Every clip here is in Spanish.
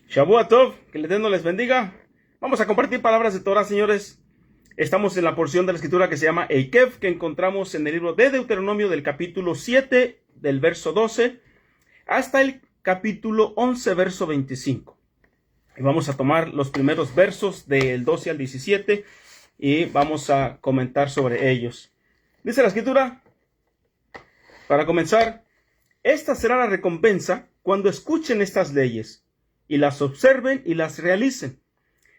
Shavua Tov, que el Eterno les bendiga. Vamos a compartir palabras de Torah, señores. Estamos en la porción de la escritura que se llama Eikev, que encontramos en el libro de Deuteronomio del capítulo 7, del verso 12, hasta el capítulo 11, verso 25. Y vamos a tomar los primeros versos del 12 al 17 y vamos a comentar sobre ellos. Dice la escritura, para comenzar, esta será la recompensa cuando escuchen estas leyes y las observen y las realicen.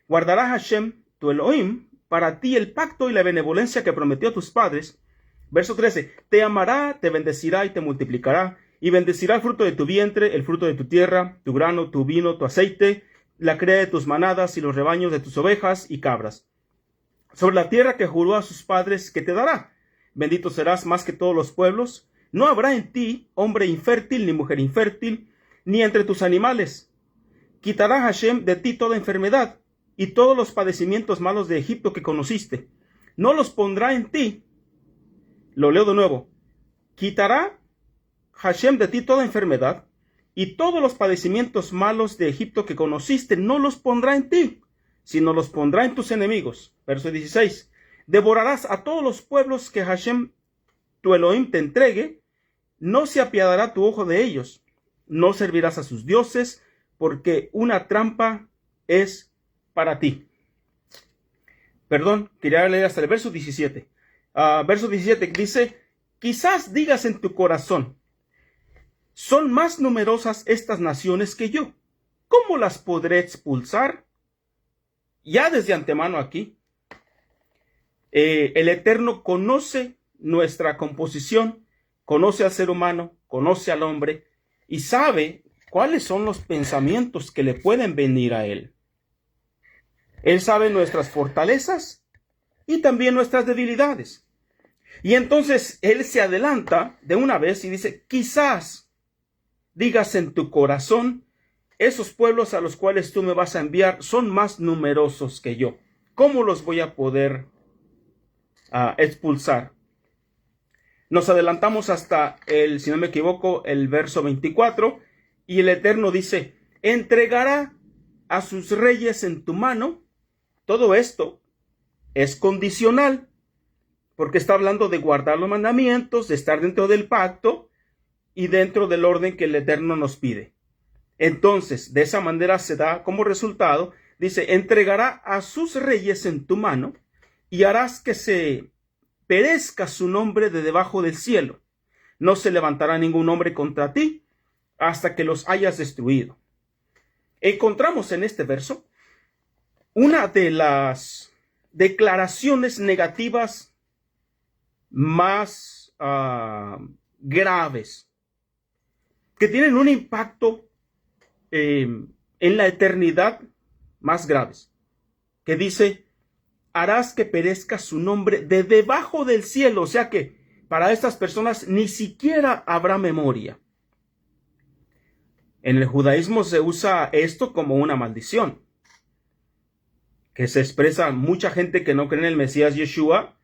Guardará Hashem, tu Elohim, para ti el pacto y la benevolencia que prometió a tus padres. Verso 13, te amará, te bendecirá y te multiplicará, y bendecirá el fruto de tu vientre, el fruto de tu tierra, tu grano, tu vino, tu aceite, la cría de tus manadas y los rebaños de tus ovejas y cabras. Sobre la tierra que juró a sus padres que te dará. Bendito serás más que todos los pueblos. No habrá en ti hombre infértil ni mujer infértil, ni entre tus animales. Quitará Hashem de ti toda enfermedad y todos los padecimientos malos de Egipto que conociste. No los pondrá en ti. Lo leo de nuevo. Quitará Hashem de ti toda enfermedad y todos los padecimientos malos de Egipto que conociste. No los pondrá en ti, sino los pondrá en tus enemigos. Verso 16. Devorarás a todos los pueblos que Hashem, tu Elohim, te entregue. No se apiadará tu ojo de ellos. No servirás a sus dioses, porque una trampa es para ti. Perdón, quería leer hasta el verso 17. Verso 17 dice, quizás digas en tu corazón, son más numerosas estas naciones que yo. ¿Cómo las podré expulsar? Ya desde antemano aquí, el Eterno conoce nuestra composición, conoce al ser humano, conoce al hombre y sabe cuáles son los pensamientos que le pueden venir a él. Él sabe nuestras fortalezas y también nuestras debilidades. Y entonces él se adelanta de una vez y dice, quizás digas en tu corazón, esos pueblos a los cuales tú me vas a enviar son más numerosos que yo. ¿Cómo los voy a poder expulsar? Nos adelantamos hasta si no me equivoco, el verso 24, y el Eterno dice, entregará a sus reyes en tu mano. Todo esto es condicional, porque está hablando de guardar los mandamientos, de estar dentro del pacto y dentro del orden que el Eterno nos pide. Entonces, de esa manera se da como resultado, dice, entregará a sus reyes en tu mano y harás que se perezca su nombre de debajo del cielo. No se levantará ningún hombre contra ti hasta que los hayas destruido. Encontramos en este verso una de las declaraciones negativas más graves, que tienen un impacto en la eternidad más graves, que dice, harás que perezca su nombre de debajo del cielo. O sea que para estas personas ni siquiera habrá memoria. En el judaísmo se usa esto como una maldición, que se expresa mucha gente que no cree en el Mesías Yeshua,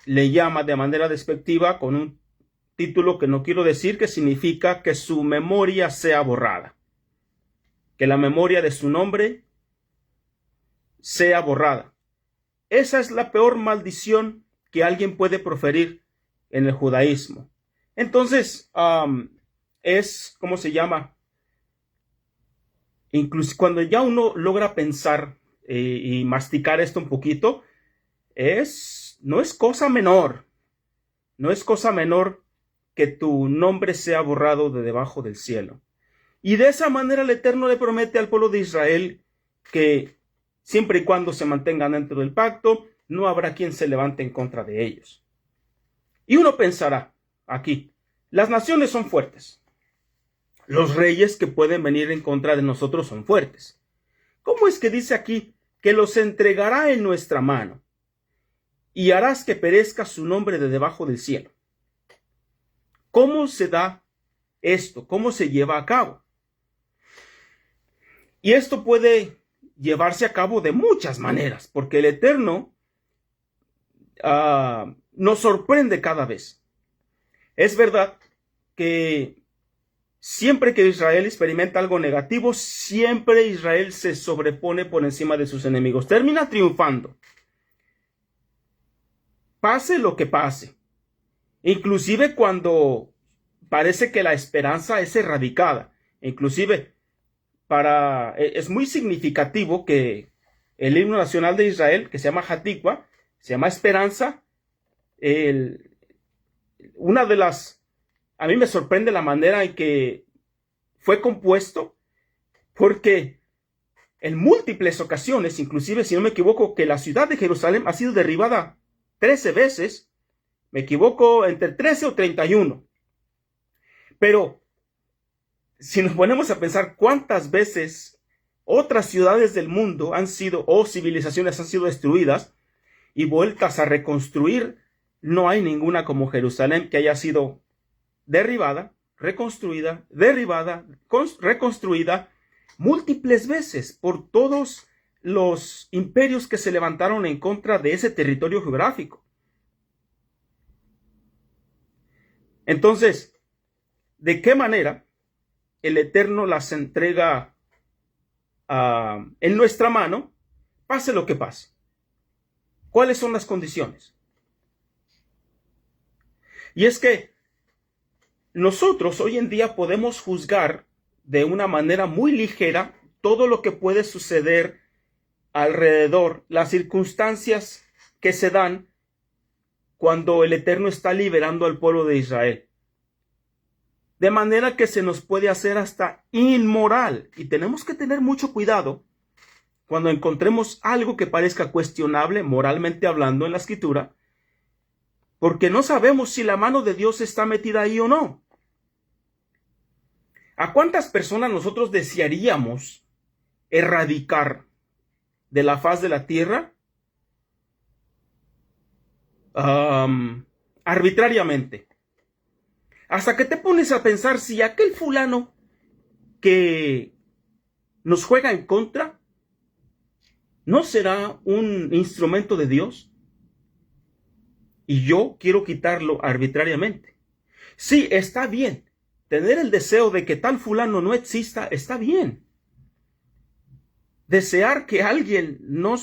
le llama de manera despectiva con un título que no quiero decir, que significa que su memoria sea borrada, que la memoria de su nombre sea borrada. Esa es la peor maldición que alguien puede proferir en el judaísmo. Entonces, es, ¿cómo se llama? Incluso cuando ya uno logra pensar y masticar esto un poquito, no es cosa menor. No es cosa menor que tu nombre sea borrado de debajo del cielo. Y de esa manera el Eterno le promete al pueblo de Israel que siempre y cuando se mantengan dentro del pacto, no habrá quien se levante en contra de ellos. Y uno pensará aquí, las naciones son fuertes. Los reyes que pueden venir en contra de nosotros son fuertes. ¿Cómo es que dice aquí que los entregará en nuestra mano y harás que perezca su nombre de debajo del cielo? ¿Cómo se da esto? ¿Cómo se lleva a cabo? Y esto puede llevarse a cabo de muchas maneras, porque el Eterno nos sorprende cada vez. Es verdad que Siempre que Israel experimenta algo negativo, siempre Israel se sobrepone por encima de sus enemigos. Termina triunfando. Pase lo que pase. Inclusive cuando parece que la esperanza es erradicada. Inclusive es muy significativo que el himno nacional de Israel, que se llama Hatikva, se llama Esperanza. Una de las... A mí me sorprende la manera en que fue compuesto, porque en múltiples ocasiones, inclusive si no me equivoco, que la ciudad de Jerusalén ha sido derribada 13 veces, me equivoco, entre 13 o 31. Pero si nos ponemos a pensar cuántas veces otras ciudades del mundo han sido, o civilizaciones han sido destruidas y vueltas a reconstruir, no hay ninguna como Jerusalén que haya sido derribada, reconstruida, derribada, reconstruida múltiples veces por todos los imperios que se levantaron en contra de ese territorio geográfico. Entonces, ¿de qué manera el Eterno las entrega en nuestra mano, pase lo que pase? ¿Cuáles son las condiciones? Y es que nosotros hoy en día podemos juzgar de una manera muy ligera todo lo que puede suceder alrededor, las circunstancias que se dan cuando el Eterno está liberando al pueblo de Israel. De manera que se nos puede hacer hasta inmoral. Y tenemos que tener mucho cuidado cuando encontremos algo que parezca cuestionable, moralmente hablando, en la Escritura, porque no sabemos si la mano de Dios está metida ahí o no. ¿A cuántas personas nosotros desearíamos erradicar de la faz de la tierra arbitrariamente? Hasta que te pones a pensar si aquel fulano que nos juega en contra no será un instrumento de Dios y yo quiero quitarlo arbitrariamente. Sí, está bien. Tener el deseo de que tal fulano no exista está bien. Desear que alguien no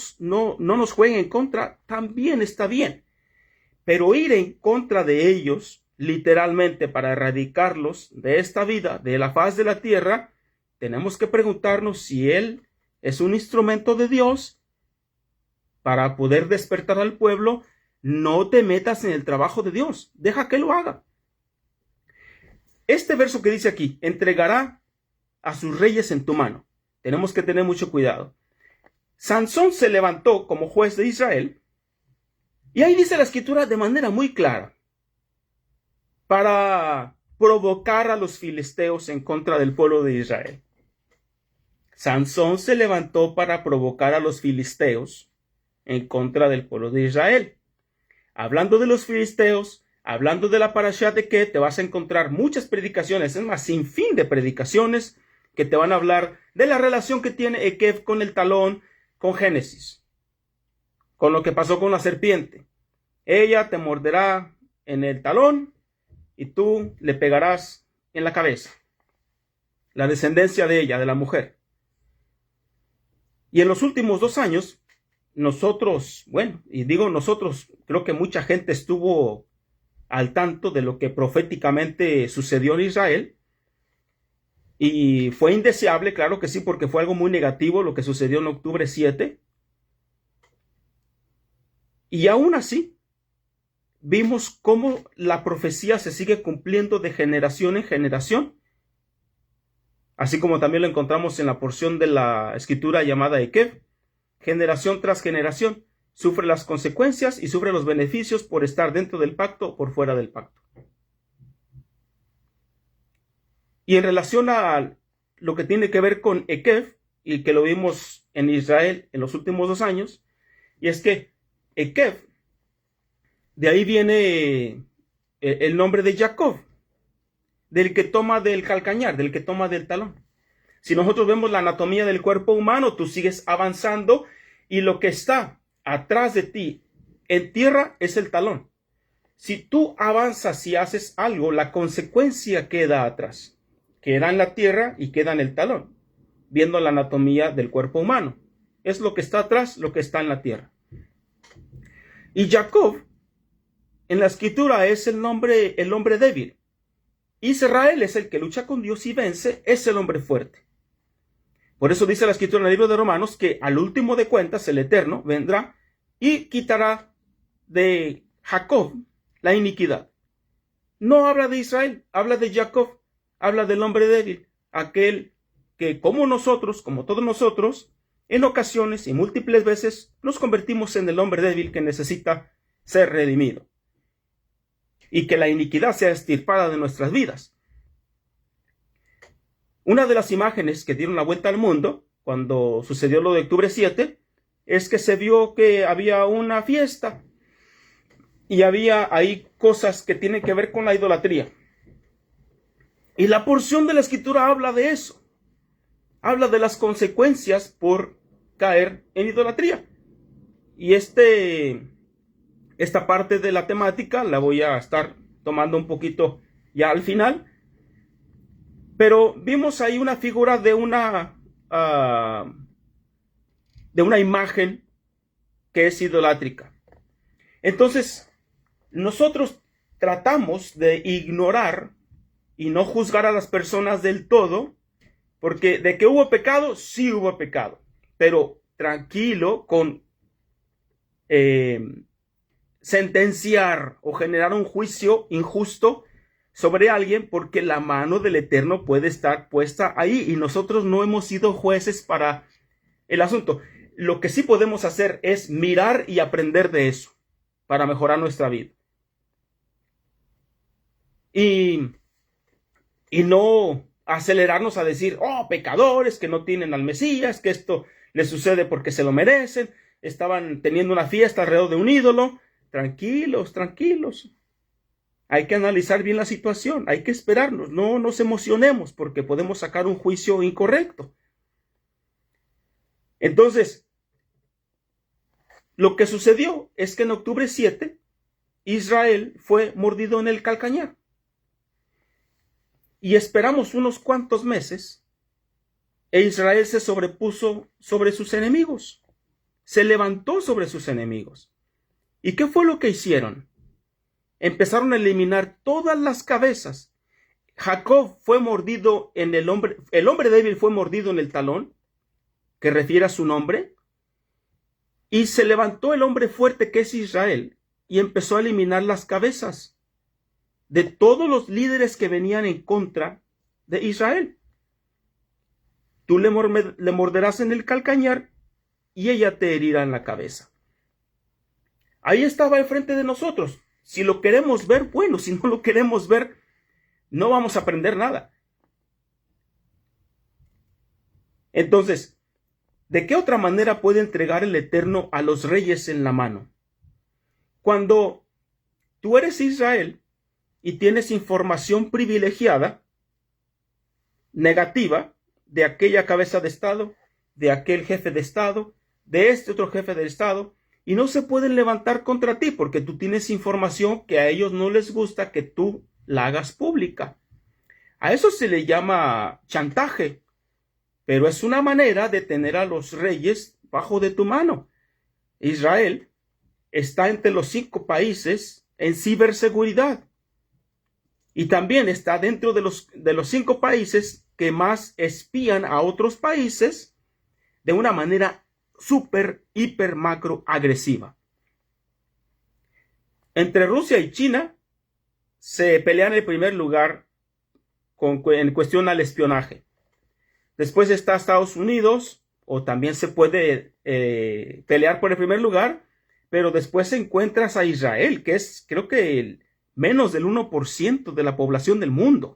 nos juegue en contra también está bien. Pero ir en contra de ellos, literalmente para erradicarlos de esta vida, de la faz de la tierra, tenemos que preguntarnos si él es un instrumento de Dios para poder despertar al pueblo. No te metas en el trabajo de Dios, deja que lo haga. Este verso que dice aquí, entregará a sus reyes en tu mano. Tenemos que tener mucho cuidado. Sansón se levantó como juez de Israel, y ahí dice la Escritura de manera muy clara, para provocar a los filisteos en contra del pueblo de Israel. Sansón se levantó para provocar a los filisteos en contra del pueblo de Israel. Hablando de los filisteos, hablando de la parashá de que te vas a encontrar muchas predicaciones, es más, sin fin de predicaciones que te van a hablar de la relación que tiene Ekev con el talón, con Génesis, con lo que pasó con la serpiente. Ella te morderá en el talón y tú le pegarás en la cabeza. La descendencia de ella, de la mujer. Y en los últimos 2 años, nosotros, bueno, y digo nosotros, creo que mucha gente estuvo al tanto de lo que proféticamente sucedió en Israel. Y fue indeseable, claro que sí, porque fue algo muy negativo lo que sucedió en octubre 7. Y aún así, vimos cómo la profecía se sigue cumpliendo de generación en generación. Así como también lo encontramos en la porción de la escritura llamada Ekev. Generación tras generación sufre las consecuencias y sufre los beneficios por estar dentro del pacto o por fuera del pacto. Y en relación a lo que tiene que ver con Ekev, y que lo vimos en Israel en los últimos 2 años, y es que Ekev, de ahí viene el nombre de Jacob, del que toma del calcañar, del que toma del talón. Si nosotros vemos la anatomía del cuerpo humano, tú sigues avanzando y lo que está atrás de ti en tierra es el talón. Si tú avanzas y haces algo, la consecuencia queda atrás. queda en la tierra y queda en el talón, viendo la anatomía del cuerpo humano. Es lo que está atrás, lo que está en la tierra. Y Jacob, en la escritura, es el hombre débil. Israel es el que lucha con Dios y vence, es el hombre fuerte. Por eso dice la escritura en el libro de Romanos que al último de cuentas el Eterno vendrá y quitará de Jacob la iniquidad. No habla de Israel, habla de Jacob, habla del hombre débil, aquel que como nosotros, como todos nosotros, en ocasiones y múltiples veces nos convertimos en el hombre débil que necesita ser redimido y que la iniquidad sea extirpada de nuestras vidas. Una de las imágenes que dieron la vuelta al mundo cuando sucedió lo de octubre 7 es que se vio que había una fiesta y había ahí cosas que tienen que ver con la idolatría. Y la porción de la escritura habla de eso. Habla de las consecuencias por caer en idolatría. Y esta parte de la temática la voy a estar tomando un poquito ya al final. Pero vimos ahí una figura de una imagen que es idolátrica. Entonces, nosotros tratamos de ignorar y no juzgar a las personas del todo, porque de que hubo pecado, sí hubo pecado. Pero tranquilo con sentenciar o generar un juicio injusto sobre alguien, porque la mano del Eterno puede estar puesta ahí y nosotros no hemos sido jueces para el asunto. Lo que sí podemos hacer es mirar y aprender de eso para mejorar nuestra vida. Y no acelerarnos a decir, oh, pecadores que no tienen al Mesías, que esto les sucede porque se lo merecen, estaban teniendo una fiesta alrededor de un ídolo. Tranquilos, tranquilos. Hay que analizar bien la situación, hay que esperarnos, no nos emocionemos porque podemos sacar un juicio incorrecto. Entonces, lo que sucedió es que en octubre 7, Israel fue mordido en el calcañar. Y esperamos unos cuantos meses, e Israel se sobrepuso sobre sus enemigos, se levantó sobre sus enemigos. ¿Y qué fue lo que hicieron? Empezaron a eliminar todas las cabezas. Jacob fue mordido en el hombre débil fue mordido en el talón, que refiere a su nombre, y se levantó el hombre fuerte que es Israel, y empezó a eliminar las cabezas de todos los líderes que venían en contra de Israel. Tú le morderás en el calcañar, y ella te herirá en la cabeza. Ahí estaba enfrente de nosotros. Si lo queremos ver, bueno, si no lo queremos ver, no vamos a aprender nada. Entonces, ¿de qué otra manera puede entregar el Eterno a los reyes en la mano? Cuando tú eres Israel y tienes información privilegiada, negativa, de aquella cabeza de Estado, de aquel jefe de Estado, de este otro jefe de Estado, y no se pueden levantar contra ti porque tú tienes información que a ellos no les gusta que tú la hagas pública. A eso se le llama chantaje, pero es una manera de tener a los reyes bajo de tu mano. Israel está entre los 5 países en ciberseguridad y también está dentro de los 5 países que más espían a otros países de una manera súper, hiper, macro agresiva. Entre Rusia y China se pelean el primer lugar en cuestión al espionaje. Después está Estados Unidos, o también se puede pelear por el primer lugar, pero después encuentras a Israel, que es creo que menos del 1% de la población del mundo,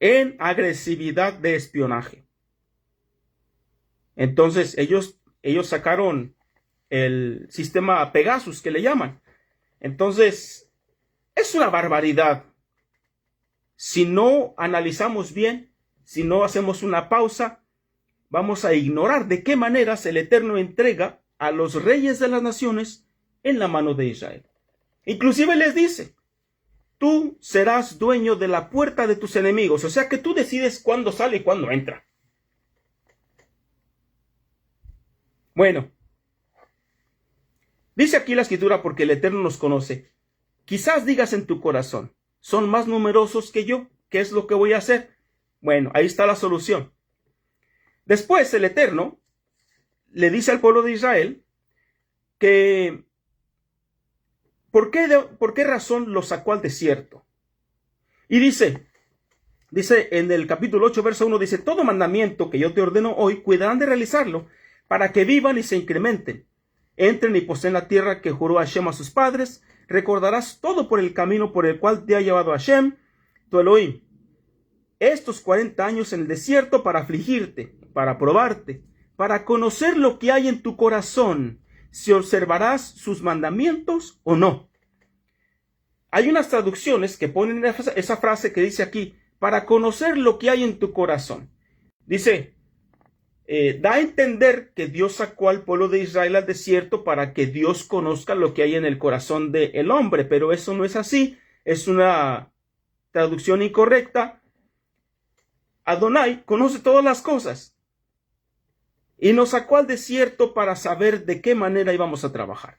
en agresividad de espionaje. Entonces ellos sacaron el sistema Pegasus, que le llaman. Entonces es una barbaridad. Si no analizamos bien, si no hacemos una pausa, vamos a ignorar de qué maneras el Eterno entrega a los reyes de las naciones en la mano de Israel. Inclusive les dice, tú serás dueño de la puerta de tus enemigos. O sea que tú decides cuándo sale y cuándo entra. Bueno, dice aquí la Escritura, porque el Eterno nos conoce. Quizás digas en tu corazón, son más numerosos que yo. ¿Qué es lo que voy a hacer? Bueno, ahí está la solución. Después el Eterno le dice al pueblo de Israel que ¿por qué razón lo sacó al desierto? Y dice en el capítulo 8, verso 1, dice, todo mandamiento que yo te ordeno hoy, cuidarán de realizarlo, para que vivan y se incrementen. Entren y poseen la tierra que juró Hashem a sus padres. Recordarás todo por el camino por el cual te ha llevado Hashem, tu Elohim, estos 40 años en el desierto para afligirte, para probarte, para conocer lo que hay en tu corazón, si observarás sus mandamientos o no. Hay unas traducciones que ponen esa frase que dice aquí, para conocer lo que hay en tu corazón. Dice, da a entender que Dios sacó al pueblo de Israel al desierto para que Dios conozca lo que hay en el corazón del hombre, pero eso no es así, es una traducción incorrecta. Adonai conoce todas las cosas y nos sacó al desierto para saber de qué manera íbamos a trabajar,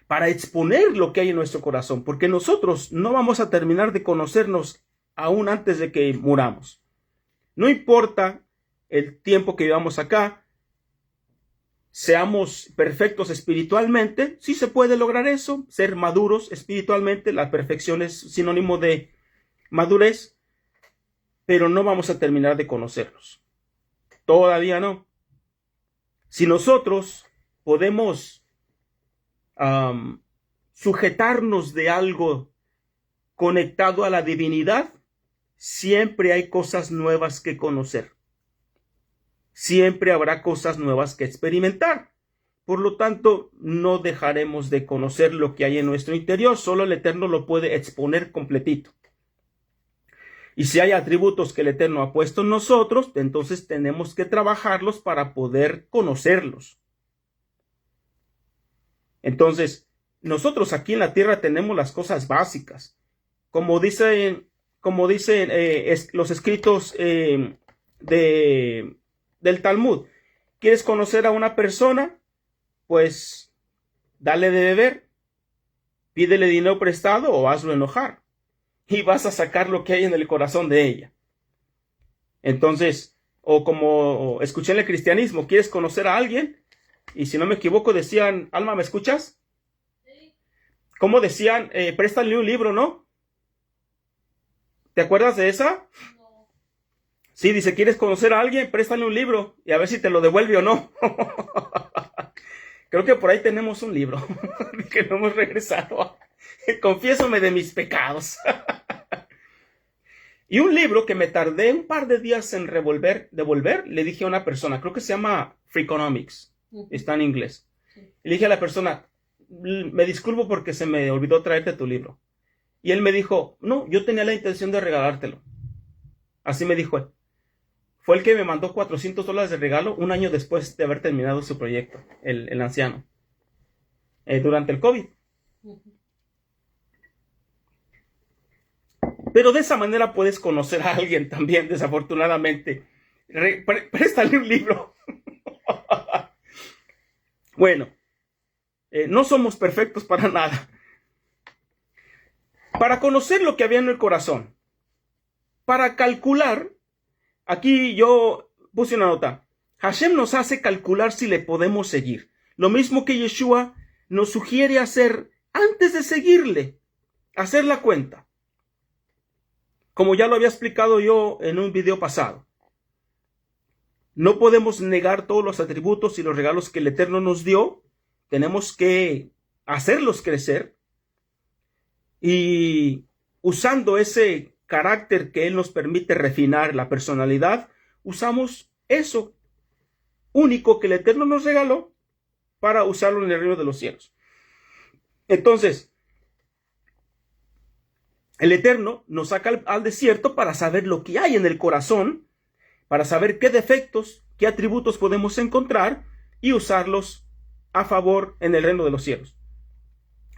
para exponer lo que hay en nuestro corazón, porque nosotros no vamos a terminar de conocernos aún antes de que muramos. No importa el tiempo que vivamos acá, seamos perfectos espiritualmente, sí se puede lograr eso, ser maduros espiritualmente, la perfección es sinónimo de madurez, pero no vamos a terminar de conocernos. Todavía no. Si nosotros podemos sujetarnos de algo conectado a la divinidad, siempre hay cosas nuevas que conocer. Siempre habrá cosas nuevas que experimentar. Por lo tanto, no dejaremos de conocer lo que hay en nuestro interior. Solo el Eterno lo puede exponer completito. Y si hay atributos que el Eterno ha puesto en nosotros, entonces tenemos que trabajarlos para poder conocerlos. Entonces, nosotros aquí en la tierra tenemos las cosas básicas. Como dicen los escritos del Talmud. ¿Quieres conocer a una persona? Pues dale de beber, pídele dinero prestado o hazlo enojar. Y vas a sacar lo que hay en el corazón de ella. Entonces, o como escuché en el cristianismo, ¿quieres conocer a alguien? Y si no me equivoco decían, Alma, ¿me escuchas? Sí. ¿Cómo decían? Préstale un libro, ¿no? ¿Te acuerdas de esa? No. Sí, dice, ¿quieres conocer a alguien? Préstale un libro y a ver si te lo devuelve o no. Creo que por ahí tenemos un libro que no hemos regresado. Confiésome de mis pecados. Y un libro que me tardé un par de días en devolver, le dije a una persona, creo que se llama Freakonomics, está en inglés. Y le dije a la persona, me disculpo porque se me olvidó traerte tu libro. Y él me dijo, no, yo tenía la intención de regalártelo. Así me dijo él. Fue el que me mandó $400 de regalo un año después de haber terminado su proyecto, el anciano, durante el COVID. Pero de esa manera puedes conocer a alguien también, desafortunadamente. Préstale un libro. Bueno, no somos perfectos para nada. Para conocer lo que había en el corazón, para calcular, aquí yo puse una nota. Hashem nos hace calcular si le podemos seguir. Lo mismo que Yeshua nos sugiere hacer antes de seguirle, hacer la cuenta. Como ya lo había explicado yo en un video pasado. No podemos negar todos los atributos y los regalos que el Eterno nos dio. Tenemos que hacerlos crecer. Y usando ese carácter que Él nos permite refinar, la personalidad, usamos eso único que el Eterno nos regaló para usarlo en el reino de los cielos. Entonces, el Eterno nos saca al desierto para saber lo que hay en el corazón, para saber qué defectos, qué atributos podemos encontrar y usarlos a favor en el reino de los cielos.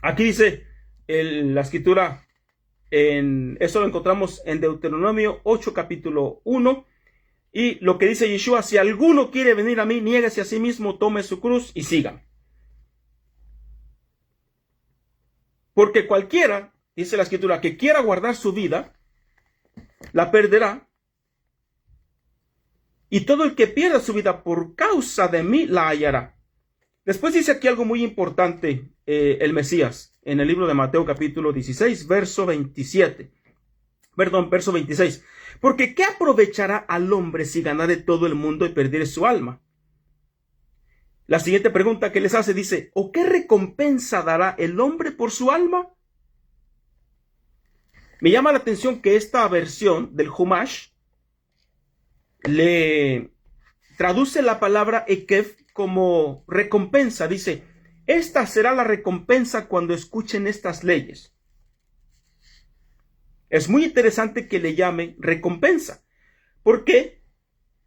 Aquí dice la escritura Eso lo encontramos en Deuteronomio 8, capítulo 1. Y lo que dice Yeshua: si alguno quiere venir a mí, niéguese a sí mismo, tome su cruz y siga. Porque cualquiera, dice la Escritura, que quiera guardar su vida, la perderá. Y todo el que pierda su vida por causa de mí, la hallará. Después dice aquí algo muy importante, el Mesías, en el libro de Mateo capítulo 16, verso 27. Perdón, verso 26. Porque ¿qué aprovechará al hombre si ganare todo el mundo y perdiere su alma? La siguiente pregunta que les hace dice: ¿o qué recompensa dará el hombre por su alma? Me llama la atención que esta versión del Humash le traduce la palabra Ekev como recompensa. Dice: esta será la recompensa cuando escuchen estas leyes. Es muy interesante que le llame recompensa. ¿Por qué?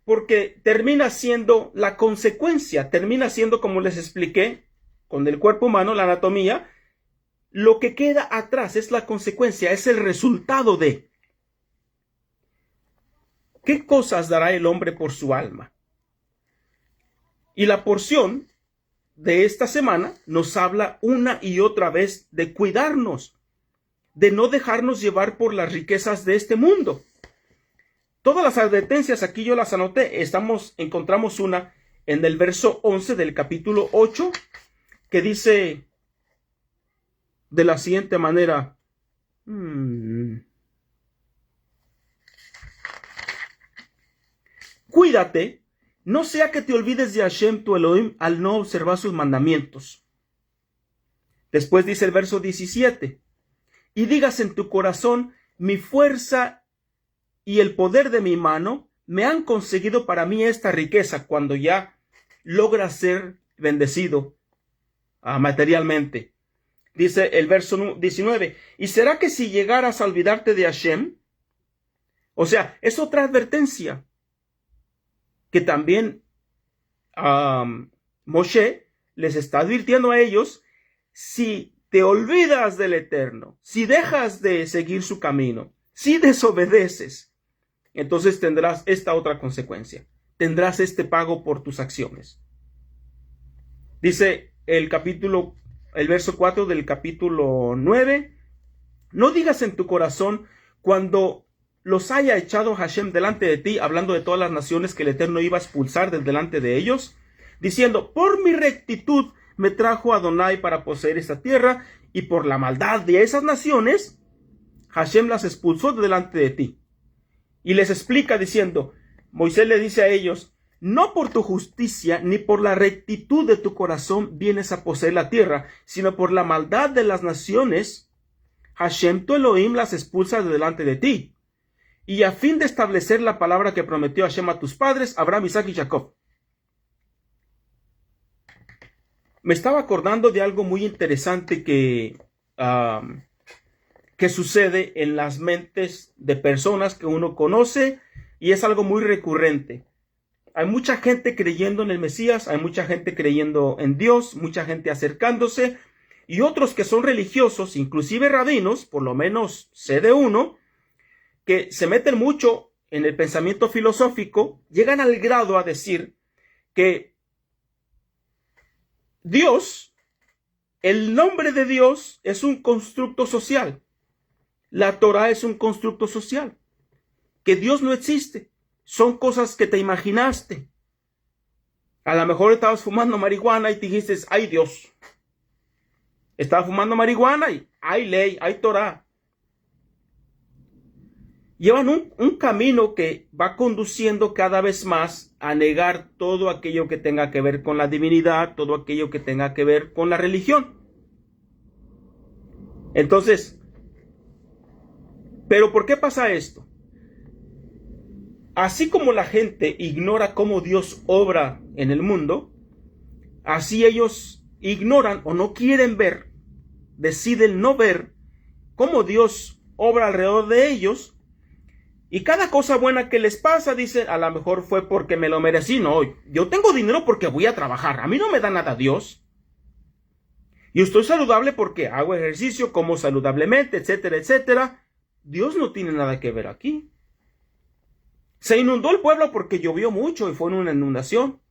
Porque termina siendo la consecuencia, termina siendo, como les expliqué, con el cuerpo humano, la anatomía, lo que queda atrás es la consecuencia, es el resultado de. ¿Qué cosas dará el hombre por su alma? Y la porción de esta semana nos habla una y otra vez de cuidarnos, de no dejarnos llevar por las riquezas de este mundo. Todas las advertencias aquí yo las anoté. Encontramos una en el verso 11 del capítulo 8 que dice de la siguiente manera: cuídate, no sea que te olvides de Hashem tu Elohim al no observar sus mandamientos. Después dice el verso 17: y digas en tu corazón: mi fuerza y el poder de mi mano me han conseguido para mí esta riqueza, cuando ya logra ser bendecido materialmente. Dice el verso 19: ¿y será que si llegaras a olvidarte de Hashem? O sea, es otra advertencia que también Moshe les está advirtiendo a ellos: si te olvidas del Eterno, si dejas de seguir su camino, si desobedeces, entonces tendrás esta otra consecuencia. Tendrás este pago por tus acciones. Dice el verso 4 del capítulo 9: no digas en tu corazón, cuando los haya echado Hashem delante de ti, hablando de todas las naciones que el Eterno iba a expulsar de delante de ellos, diciendo: por mi rectitud me trajo Adonai para poseer esta tierra, y por la maldad de esas naciones Hashem las expulsó de delante de ti. Y les explica diciendo, Moisés le dice a ellos: no por tu justicia ni por la rectitud de tu corazón vienes a poseer la tierra, sino por la maldad de las naciones Hashem tu Elohim las expulsa de delante de ti, y a fin de establecer la palabra que prometió Hashem a tus padres, Abraham, Isaac y Jacob. Me estaba acordando de algo muy interesante que sucede en las mentes de personas que uno conoce, y es algo muy recurrente. Hay mucha gente creyendo en el Mesías, hay mucha gente creyendo en Dios, mucha gente acercándose, y otros que son religiosos, inclusive rabinos, por lo menos sé de uno, que se meten mucho en el pensamiento filosófico, llegan al grado a decir que Dios, el nombre de Dios, es un constructo social. La Torah es un constructo social. Que Dios no existe. Son cosas que te imaginaste. A lo mejor estabas fumando marihuana y te dijiste: ¡ay, Dios! Estaba fumando marihuana y hay ley, hay Torah. Llevan un camino que va conduciendo cada vez más a negar todo aquello que tenga que ver con la divinidad, todo aquello que tenga que ver con la religión. Entonces, ¿pero por qué pasa esto? Así como la gente ignora cómo Dios obra en el mundo, así ellos ignoran o no quieren ver, deciden no ver cómo Dios obra alrededor de ellos. Y cada cosa buena que les pasa, dicen: a lo mejor fue porque me lo merecí. No, yo tengo dinero porque voy a trabajar. A mí no me da nada Dios. Y estoy saludable porque hago ejercicio, como saludablemente, etcétera, etcétera. Dios no tiene nada que ver aquí. Se inundó el pueblo porque llovió mucho y fue una inundación.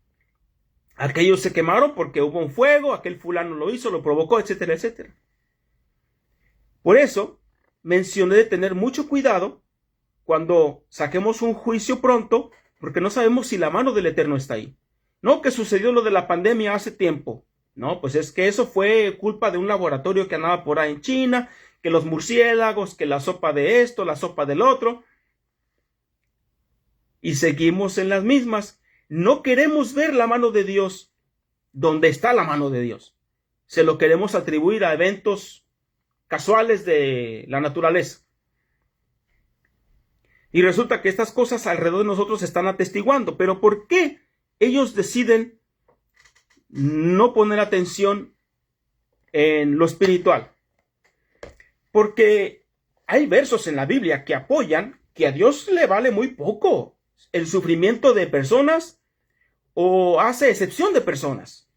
Aquellos se quemaron porque hubo un fuego, aquel fulano lo hizo, lo provocó, etcétera, etcétera. Por eso mencioné de tener mucho cuidado cuando saquemos un juicio pronto, porque no sabemos si la mano del Eterno está ahí. No que sucedió lo de la pandemia hace tiempo. No, pues es que eso fue culpa de un laboratorio que andaba por ahí en China, que los murciélagos, que la sopa de esto, la sopa del otro. Y seguimos en las mismas. No queremos ver la mano de Dios donde está la mano de Dios. Se lo queremos atribuir a eventos casuales de la naturaleza. Y resulta que estas cosas alrededor de nosotros se están atestiguando. Pero ¿por qué ellos deciden no poner atención en lo espiritual? Porque hay versos en la Biblia que apoyan que a Dios le vale muy poco el sufrimiento de personas o hace excepción de personas.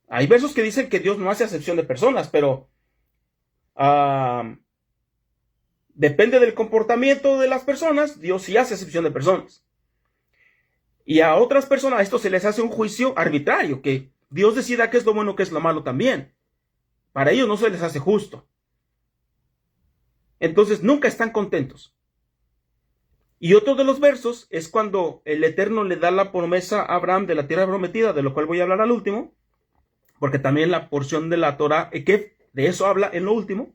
Hay versos que dicen que Dios no hace excepción de personas, pero depende del comportamiento de las personas, Dios sí hace excepción de personas. Y a otras personas a esto se les hace un juicio arbitrario, que Dios decida qué es lo bueno, qué es lo malo también. Para ellos no se les hace justo. Entonces nunca están contentos. Y otro de los versos es cuando el Eterno le da la promesa a Abraham de la tierra prometida, de lo cual voy a hablar al último, porque también la porción de la Torah, que de eso habla en lo último.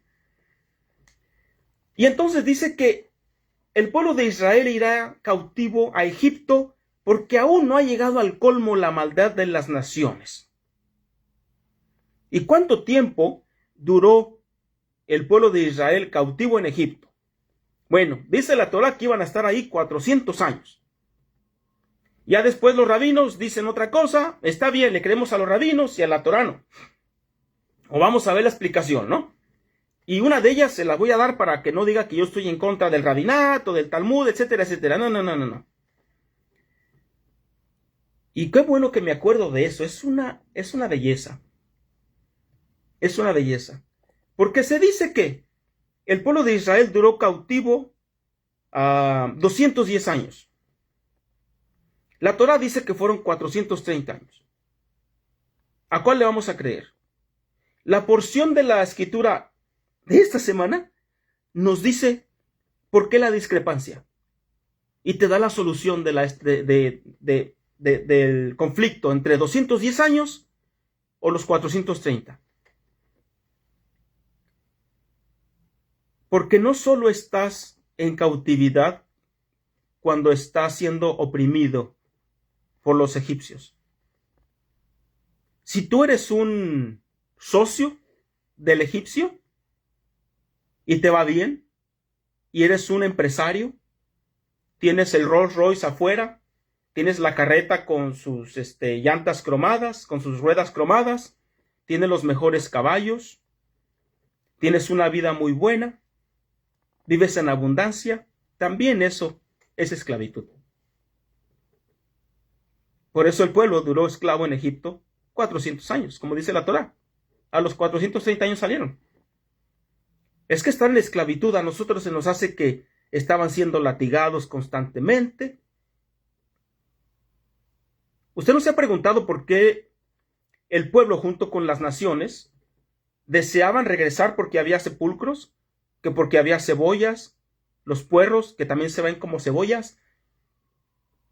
Y entonces dice que el pueblo de Israel irá cautivo a Egipto porque aún no ha llegado al colmo la maldad de las naciones. ¿Y cuánto tiempo duró el pueblo de Israel cautivo en Egipto? Bueno, dice la Torah que iban a estar ahí 400 años. Ya después los rabinos dicen otra cosa. Está bien, le creemos a los rabinos y a la Torah no. O vamos a ver la explicación, ¿no? Y una de ellas se la voy a dar para que no diga que yo estoy en contra del rabinato, del Talmud, etcétera, etcétera. No. Y qué bueno que me acuerdo de eso. Es una belleza. Es una belleza. Porque se dice que el pueblo de Israel duró cautivo 210 años. La Torah dice que fueron 430 años. ¿A cuál le vamos a creer? La porción de la escritura de esta semana nos dice por qué la discrepancia. Y te da la solución del conflicto entre 210 años o los 430. Porque no solo estás en cautividad cuando estás siendo oprimido por los egipcios. Si tú eres un socio del egipcio y te va bien, y eres un empresario, tienes el Rolls Royce afuera, tienes la carreta con sus llantas cromadas, con sus ruedas cromadas, tienes los mejores caballos, tienes una vida muy buena, vives en abundancia, también eso es esclavitud. Por eso el pueblo duró esclavo en Egipto 400 años, como dice la Torah. A los 430 años salieron. Es que estar en esclavitud a nosotros se nos hace que estaban siendo latigados constantemente. ¿Usted no se ha preguntado por qué el pueblo junto con las naciones deseaban regresar porque había sepulcros, que porque había cebollas, los puerros que también se ven como cebollas,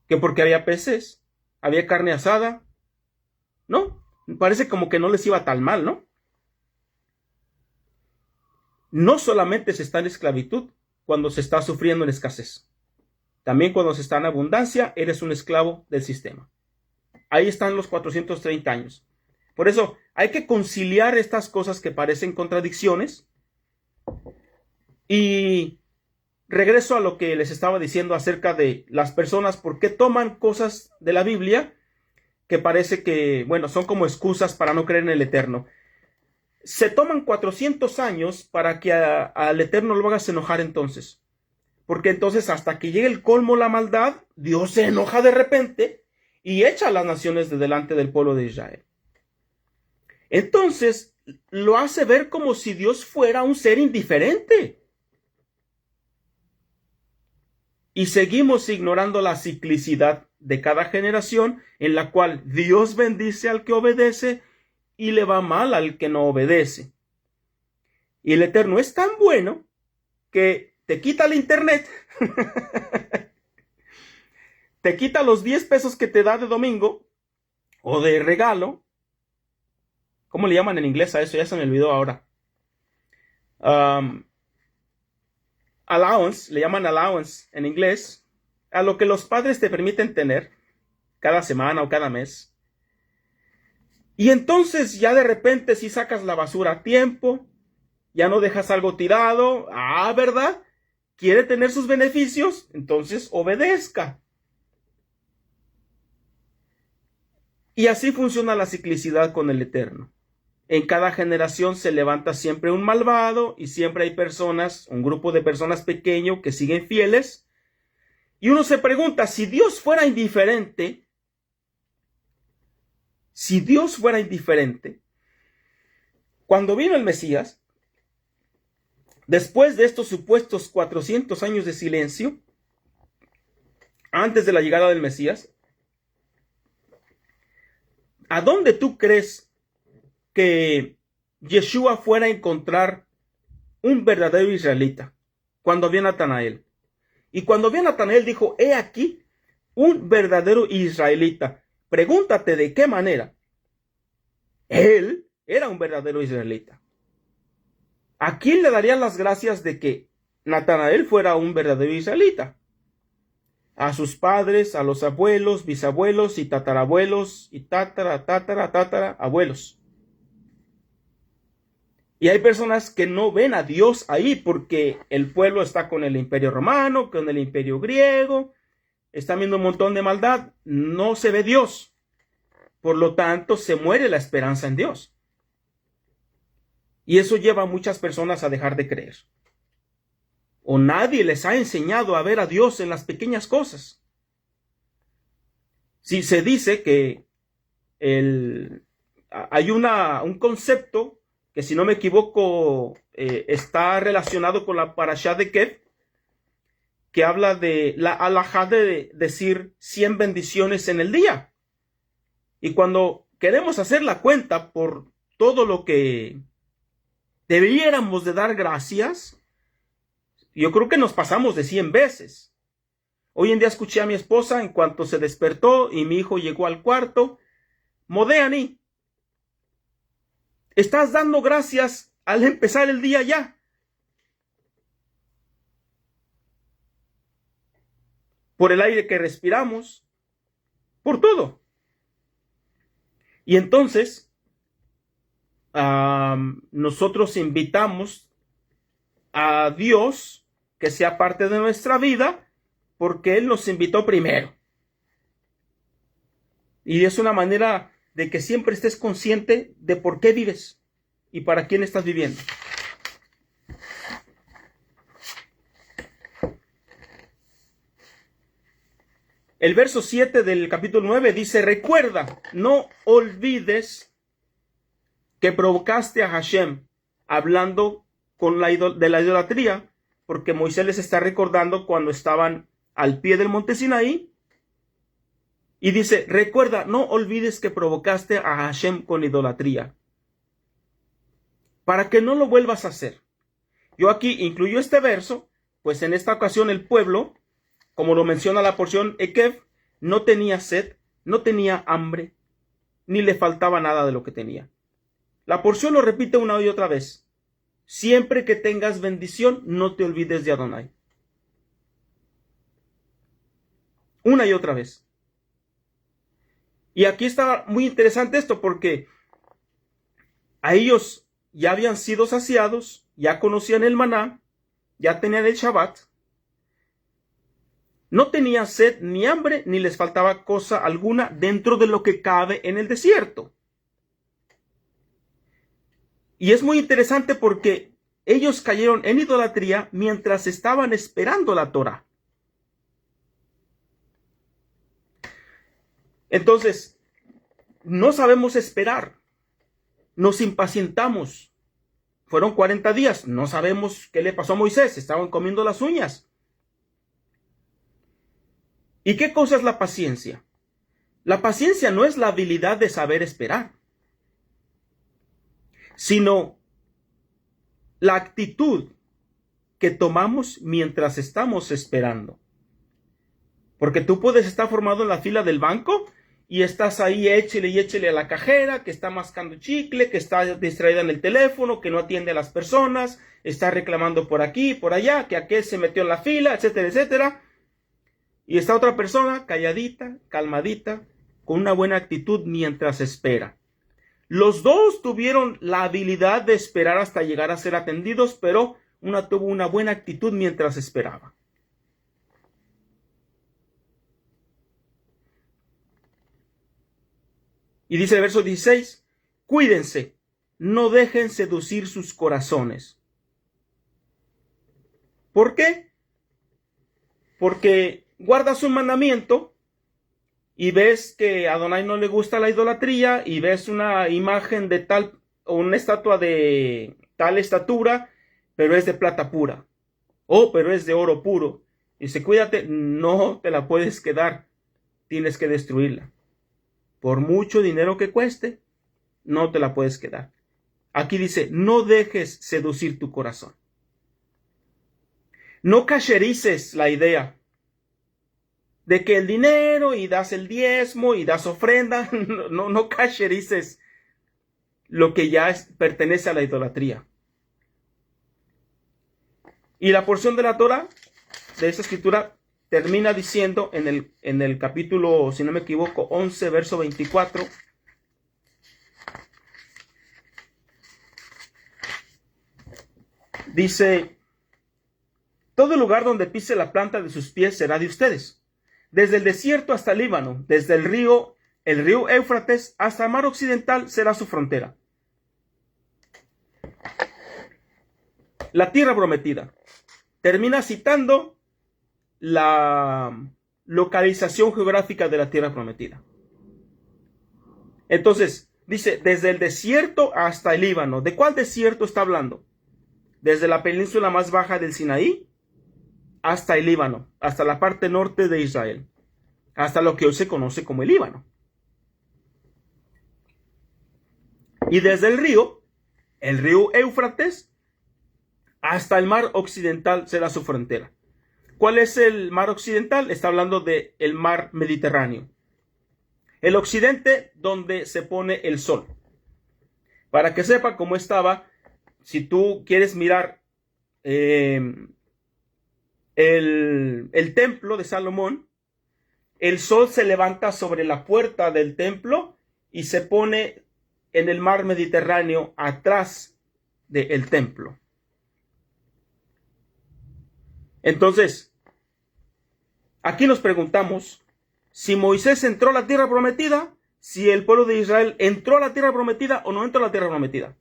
que porque había peces, había carne asada? ¿No? Parece como que no les iba tan mal, ¿no? No solamente se está en esclavitud cuando se está sufriendo en escasez. También cuando se está en abundancia, eres un esclavo del sistema. Ahí están los 430 años. Por eso hay que conciliar estas cosas que parecen contradicciones. Y regreso a lo que les estaba diciendo acerca de las personas, por qué toman cosas de la Biblia que parece que, bueno, son como excusas para no creer en el Eterno. Se toman 400 años para que al Eterno lo hagas enojar entonces. Porque entonces hasta que llegue el colmo la maldad, Dios se enoja de repente y echa a las naciones de delante del pueblo de Israel. Entonces lo hace ver como si Dios fuera un ser indiferente. Y seguimos ignorando la ciclicidad de cada generación, en la cual Dios bendice al que obedece y le va mal al que no obedece. Y el Eterno es tan bueno que te quita el internet, te quita los 10 pesos que te da de domingo o de regalo. ¿Cómo le llaman en inglés a eso? Ya se me olvidó ahora. Allowance, le llaman allowance en inglés, a lo que los padres te permiten tener cada semana o cada mes. Y entonces ya de repente si sacas la basura a tiempo, ya no dejas algo tirado, ¿verdad? ¿Quiere tener sus beneficios? Entonces obedezca. Y así funciona la ciclicidad con el Eterno. En cada generación se levanta siempre un malvado y siempre hay personas, un grupo de personas pequeño que siguen fieles. Y uno se pregunta, si Dios fuera indiferente, cuando vino el Mesías, después de estos supuestos 400 años de silencio, antes de la llegada del Mesías, ¿a dónde tú crees que Yeshua fuera a encontrar un verdadero israelita? Cuando vio a Natanael. Y cuando vio a Natanael dijo, he aquí un verdadero israelita. Pregúntate de qué manera. Él era un verdadero israelita. ¿A quién le darían las gracias de que Natanael fuera un verdadero israelita? A sus padres, a los abuelos, bisabuelos y tatarabuelos y tatarabuelos. Y hay personas que no ven a Dios ahí porque el pueblo está con el imperio romano, con el imperio griego, están viendo un montón de maldad, no se ve Dios. Por lo tanto, se muere la esperanza en Dios. Y eso lleva a muchas personas a dejar de creer. O nadie les ha enseñado a ver a Dios en las pequeñas cosas. Si se dice que hay un concepto que, si no me equivoco, está relacionado con la parashá de Kev, que habla de la alajá de decir 100 bendiciones en el día. Y cuando queremos hacer la cuenta por todo lo que debiéramos de dar gracias, yo creo que nos pasamos de 100 veces. Hoy en día escuché a mi esposa en cuanto se despertó y mi hijo llegó al cuarto. Modeani, estás dando gracias al empezar el día ya. Por el aire que respiramos, por todo. Y entonces, nosotros invitamos a Dios que sea parte de nuestra vida porque Él nos invitó primero. Y es una manera de que siempre estés consciente de por qué vives y para quién estás viviendo. El verso 7 del capítulo 9 dice, recuerda, no olvides que provocaste a Hashem, hablando de la idolatría, porque Moisés les está recordando cuando estaban al pie del monte Sinaí, y dice, recuerda, no olvides que provocaste a Hashem con idolatría, para que no lo vuelvas a hacer. Yo aquí incluyo este verso, pues en esta ocasión el pueblo, como lo menciona la porción Ekev, no tenía sed, no tenía hambre, ni le faltaba nada de lo que tenía. La porción lo repite una y otra vez. Siempre que tengas bendición, no te olvides de Adonai. Una y otra vez. Y aquí está muy interesante esto porque a ellos ya habían sido saciados, ya conocían el maná, ya tenían el Shabbat. No tenían sed ni hambre, ni les faltaba cosa alguna dentro de lo que cabe en el desierto. Y es muy interesante porque ellos cayeron en idolatría mientras estaban esperando la Torah. Entonces, no sabemos esperar. Nos impacientamos. Fueron 40 días. No sabemos qué le pasó a Moisés. Estaban comiendo las uñas. ¿Y qué cosa es la paciencia? La paciencia no es la habilidad de saber esperar, sino la actitud que tomamos mientras estamos esperando. Porque tú puedes estar formado en la fila del banco y estás ahí, échele y échele a la cajera, que está mascando chicle, que está distraída en el teléfono, que no atiende a las personas, está reclamando por aquí, por allá, que aquel se metió en la fila, etcétera, etcétera. Y está otra persona calladita, calmadita, con una buena actitud mientras espera. Los dos tuvieron la habilidad de esperar hasta llegar a ser atendidos, pero una tuvo una buena actitud mientras esperaba. Y dice el verso 16, cuídense, no dejen seducir sus corazones. ¿Por qué? Porque guardas un mandamiento y ves que a Adonai no le gusta la idolatría y ves una imagen de tal o una estatua de tal estatura, pero es de plata pura. Pero es de oro puro. Y dice, cuídate, no te la puedes quedar, tienes que destruirla. Por mucho dinero que cueste, no te la puedes quedar. Aquí dice, no dejes seducir tu corazón. No cacherices la idea de que el dinero y das el diezmo y das ofrenda, no cacherices lo que ya pertenece a la idolatría. Y la porción de la Torah, de esa escritura, termina diciendo en el capítulo, si no me equivoco, 11, verso 24. Dice, todo lugar donde pise la planta de sus pies será de ustedes. Desde el desierto hasta el Líbano, desde el río Éufrates hasta el mar occidental será su frontera. La tierra prometida. Termina citando la localización geográfica de la tierra prometida. Entonces, dice, desde el desierto hasta el Líbano. ¿De cuál desierto está hablando? Desde la península más baja del Sinaí hasta el Líbano, hasta la parte norte de Israel, hasta lo que hoy se conoce como el Líbano. Y desde el río Éufrates, hasta el mar occidental será su frontera. ¿Cuál es el mar occidental? Está hablando del mar Mediterráneo. El occidente, donde se pone el sol. Para que sepa cómo estaba, si tú quieres mirar el templo de Salomón, el sol se levanta sobre la puerta del templo y se pone en el mar Mediterráneo atrás del templo. Entonces, aquí nos preguntamos si Moisés entró a la tierra prometida, si el pueblo de Israel entró a la tierra prometida o no entró a la tierra prometida.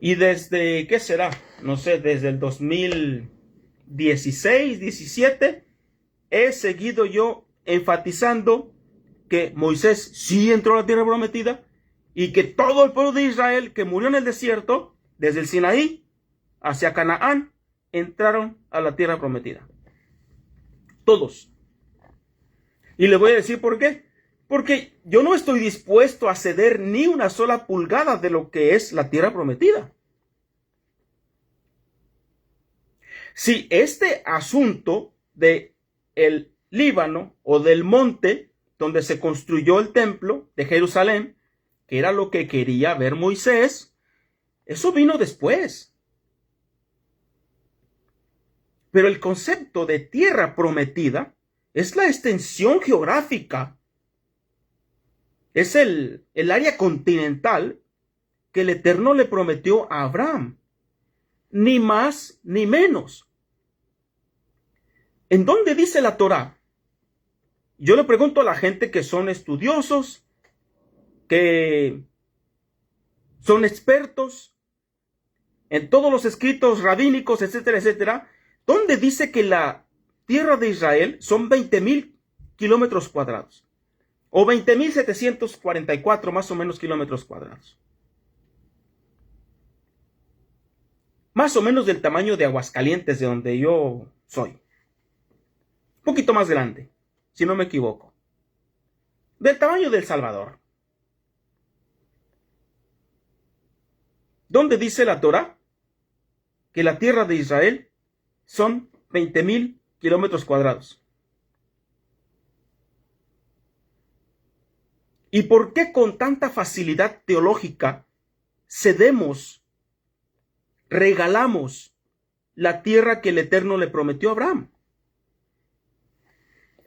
Y desde, ¿qué será? No sé, desde el 2016, 17, he seguido yo enfatizando que Moisés sí entró a la tierra prometida y que todo el pueblo de Israel que murió en el desierto, desde el Sinaí hacia Canaán, entraron a la tierra prometida. Todos. Y le voy a decir por qué. Porque yo no estoy dispuesto a ceder ni una sola pulgada de lo que es la tierra prometida. Si este asunto de el Líbano o del monte donde se construyó el templo de Jerusalén, que era lo que quería ver Moisés, eso vino después. Pero el concepto de tierra prometida es la extensión geográfica. Es el área continental que el Eterno le prometió a Abraham. Ni más ni menos. ¿En dónde dice la Torá? Yo le pregunto a la gente que son estudiosos, que son expertos en todos los escritos rabínicos, etcétera, etcétera. ¿Dónde dice que la tierra de Israel son 20,000 kilómetros cuadrados? O 20,744 más o menos kilómetros cuadrados. Más o menos del tamaño de Aguascalientes, de donde yo soy. un poquito más grande, si no me equivoco, del tamaño de El Salvador. ¿Dónde dice la Torá que la tierra de Israel son 20,000 kilómetros cuadrados? ¿Y por qué con tanta facilidad teológica cedemos, regalamos la tierra que el Eterno le prometió a Abraham?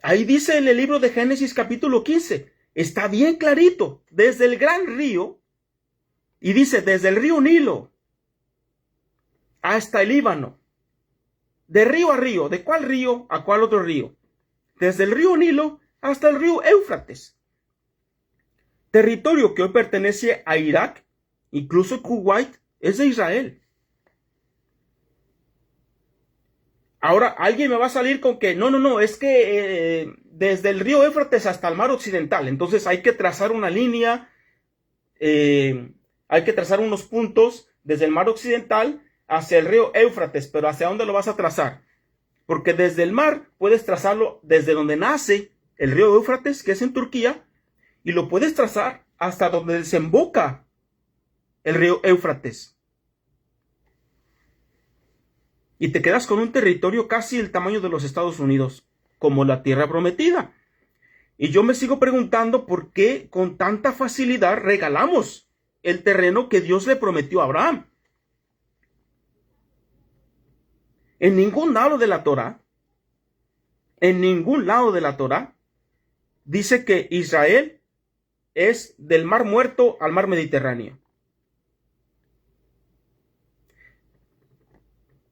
Ahí dice en el libro de Génesis capítulo 15, está bien clarito, desde el gran río, y dice desde el río Nilo hasta el Líbano, de río a río, ¿de cuál río a cuál otro río? Desde el río Nilo hasta el río Éufrates. Territorio que hoy pertenece a Irak, incluso Kuwait, es de Israel. Ahora alguien me va a salir con que no, es que desde el río Éufrates hasta el mar occidental, entonces hay que trazar una línea, hay que trazar unos puntos desde el mar occidental hacia el río Éufrates, pero ¿hacia dónde lo vas a trazar? Porque desde el mar puedes trazarlo desde donde nace el río Éufrates, que es en Turquía, y lo puedes trazar hasta donde desemboca el río Éufrates. Y te quedas con un territorio casi el tamaño de los Estados Unidos, como la tierra prometida. Y yo me sigo preguntando por qué con tanta facilidad regalamos el terreno que Dios le prometió a Abraham. En ningún lado de la Torá, dice que Israel es del Mar Muerto al Mar Mediterráneo.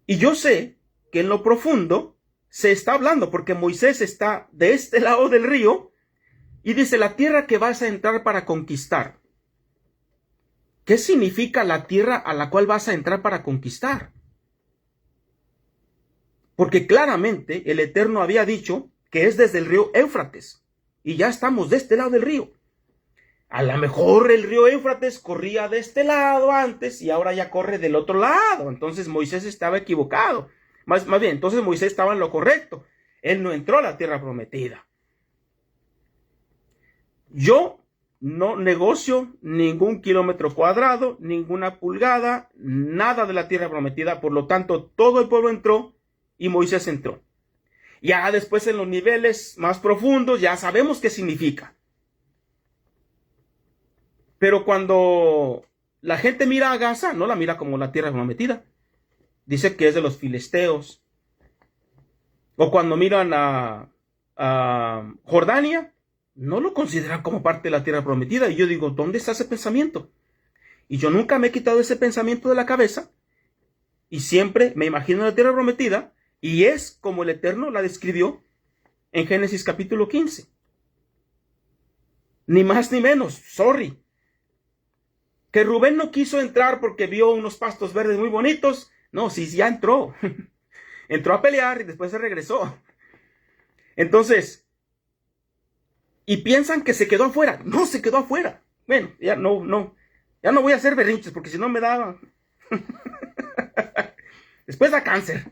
Y yo sé que en lo profundo se está hablando, porque Moisés está de este lado del río y dice la tierra que vas a entrar para conquistar. ¿Qué significa la tierra a la cual vas a entrar para conquistar? Porque claramente el Eterno había dicho que es desde el río Éufrates y ya estamos de este lado del río. A lo mejor el río Éufrates corría de este lado antes y ahora ya corre del otro lado. Entonces Moisés estaba equivocado. Más bien, entonces Moisés estaba en lo correcto. Él no entró a la tierra prometida. Yo no negocio ningún kilómetro cuadrado, ninguna pulgada, nada de la tierra prometida. Por lo tanto, todo el pueblo entró y Moisés entró. Ya después en los niveles más profundos ya sabemos qué significa. Pero cuando la gente mira a Gaza, no la mira como la tierra prometida. Dice que es de los filisteos. O cuando miran a Jordania, no lo consideran como parte de la tierra prometida. Y yo digo, ¿dónde está ese pensamiento? Y yo nunca me he quitado ese pensamiento de la cabeza. Y siempre me imagino la tierra prometida. Y es como el Eterno la describió en Génesis capítulo 15. Ni más ni menos, sorry. Que Rubén no quiso entrar porque vio unos pastos verdes muy bonitos. No, sí, ya entró. Entró a pelear y después se regresó. Entonces, y piensan que se quedó afuera. No, se quedó afuera. Bueno, ya no voy a hacer berrinches porque si no me da... después da cáncer.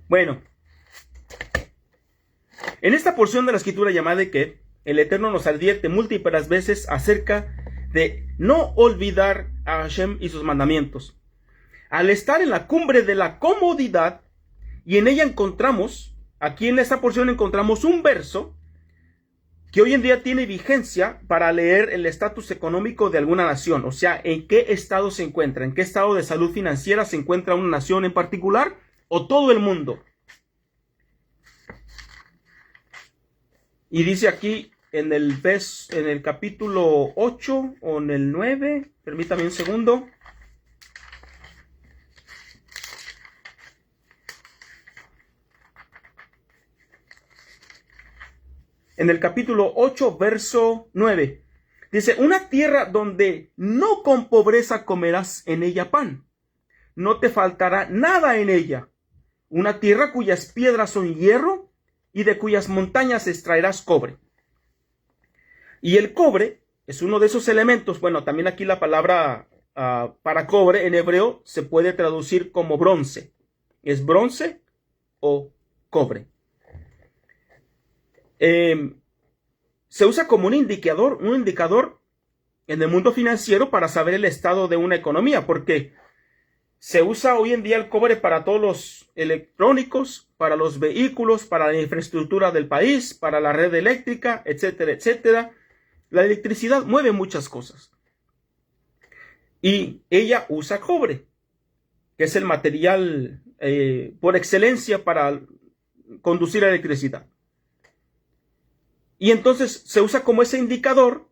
Bueno, en esta porción de la escritura llamada Ekev, el Eterno nos advierte múltiples veces acerca de no olvidar a Hashem y sus mandamientos. Al estar en la cumbre de la comodidad, y en ella encontramos, aquí en esta porción encontramos un verso que hoy en día tiene vigencia para leer el estatus económico de alguna nación, o sea, en qué estado se encuentra, en qué estado de salud financiera se encuentra una nación en particular, o todo el mundo. Y dice aquí en el capítulo 8 o en el 9, permítame un segundo. En el capítulo 8, verso 9, dice, una tierra donde no con pobreza comerás en ella pan, no te faltará nada en ella, una tierra cuyas piedras son hierro, y de cuyas montañas extraerás cobre. Y el cobre es uno de esos elementos, bueno, también aquí la palabra para cobre en hebreo se puede traducir como bronce. es bronce o cobre. Se usa como un indicador en el mundo financiero para saber el estado de una economía, porque se usa hoy en día el cobre para todos los electrónicos, para los vehículos, para la infraestructura del país, para la red eléctrica, etcétera, etcétera. La electricidad mueve muchas cosas. Y ella usa cobre, que es el material por excelencia para conducir la electricidad. Y entonces se usa como ese indicador,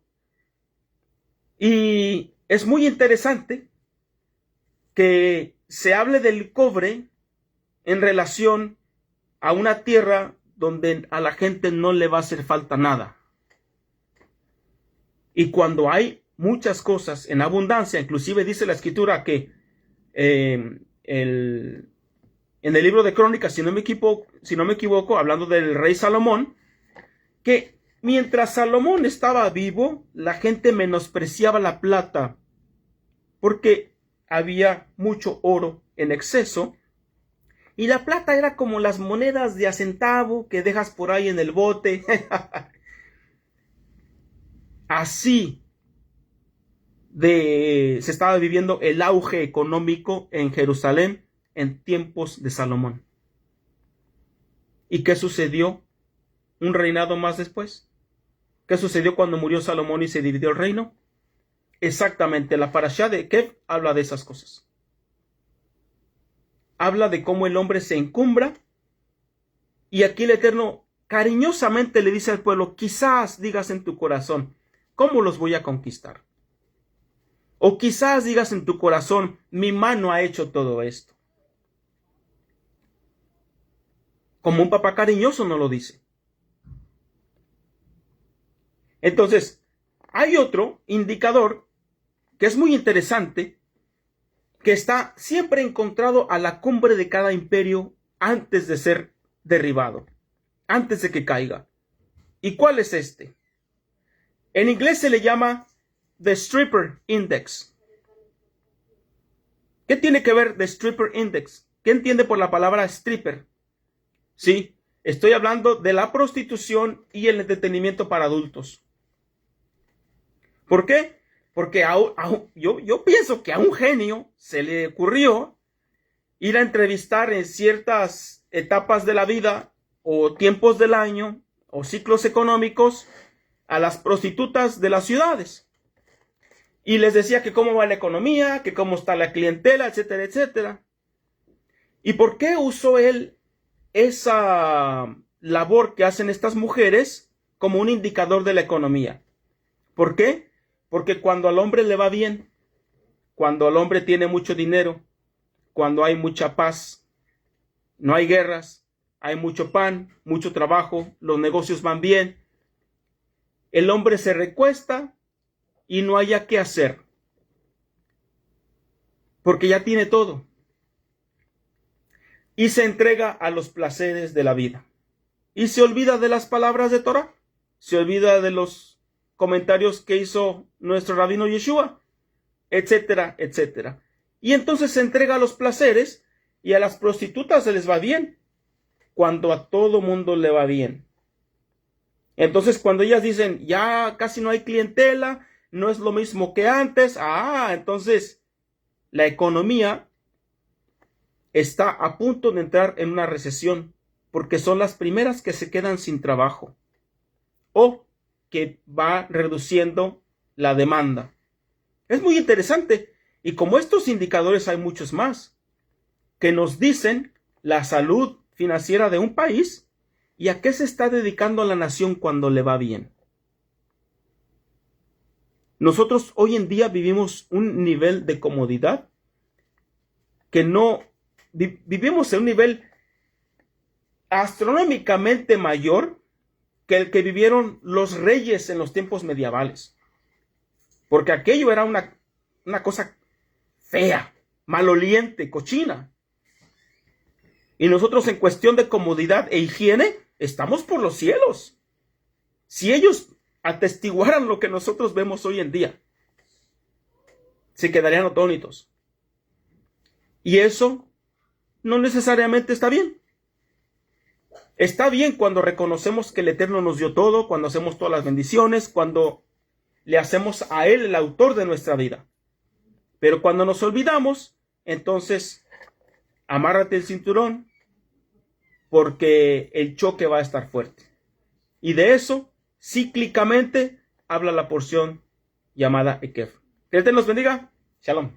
y es muy interesante que se hable del cobre en relación a una tierra donde a la gente no le va a hacer falta nada. Y cuando hay muchas cosas en abundancia, inclusive dice la escritura que en el libro de Crónicas, si no me equivoco, hablando del rey Salomón, que mientras Salomón estaba vivo, la gente menospreciaba la plata porque había mucho oro en exceso, y la plata era como las monedas de a centavo que dejas por ahí en el bote. Así se estaba viviendo el auge económico en Jerusalén en tiempos de Salomón. ¿Y qué sucedió un reinado más después? ¿Qué sucedió cuando murió Salomón y se dividió el reino? Exactamente, la parashá de Kev habla de esas cosas. Habla de cómo el hombre se encumbra, y aquí el Eterno cariñosamente le dice al pueblo: quizás digas en tu corazón, ¿cómo los voy a conquistar? O quizás digas en tu corazón, mi mano ha hecho todo esto. Como un papá cariñoso no lo dice. Entonces, hay otro indicador que es muy interesante, que está siempre encontrado a la cumbre de cada imperio antes de ser derribado, antes de que caiga. ¿Y cuál es este? En inglés se le llama The Stripper Index. ¿Qué tiene que ver The Stripper Index? ¿Qué entiende por la palabra stripper? Sí, estoy hablando de la prostitución y el entretenimiento para adultos. ¿Por qué? Porque yo pienso que a un genio se le ocurrió ir a entrevistar en ciertas etapas de la vida o tiempos del año o ciclos económicos a las prostitutas de las ciudades. Y les decía que cómo va la economía, que cómo está la clientela, etcétera, etcétera. ¿Y por qué usó él esa labor que hacen estas mujeres como un indicador de la economía? ¿Por qué? Porque cuando al hombre le va bien, cuando el hombre tiene mucho dinero, cuando hay mucha paz, no hay guerras, hay mucho pan, mucho trabajo, los negocios van bien, el hombre se recuesta y no haya qué hacer, porque ya tiene todo, y se entrega a los placeres de la vida, y se olvida de las palabras de Torah, se olvida de los comentarios que hizo nuestro rabino Yeshua, etcétera, etcétera. Y entonces se entrega a los placeres, y a las prostitutas se les va bien, cuando a todo mundo le va bien. Entonces cuando ellas dicen, ya casi no hay clientela, no es lo mismo que antes, entonces la economía está a punto de entrar en una recesión, porque son las primeras que se quedan sin trabajo, o que va reduciendo la demanda. Es muy interesante, y como estos indicadores hay muchos más, que nos dicen la salud financiera de un país y a qué se está dedicando la nación cuando le va bien. Nosotros hoy en día vivimos un nivel de comodidad que no vivimos en un nivel astronómicamente mayor que el que vivieron los reyes en los tiempos medievales. Porque aquello era una cosa fea, maloliente, cochina. Y nosotros en cuestión de comodidad e higiene estamos por los cielos. Si ellos atestiguaran lo que nosotros vemos hoy en día, se quedarían atónitos. Y eso no necesariamente está bien. Está bien cuando reconocemos que el Eterno nos dio todo, cuando hacemos todas las bendiciones, cuando le hacemos a Él el autor de nuestra vida. Pero cuando nos olvidamos, entonces amárrate el cinturón, porque el choque va a estar fuerte. Y de eso, cíclicamente, habla la porción llamada Ekef. Que el Eterno los bendiga. Shalom.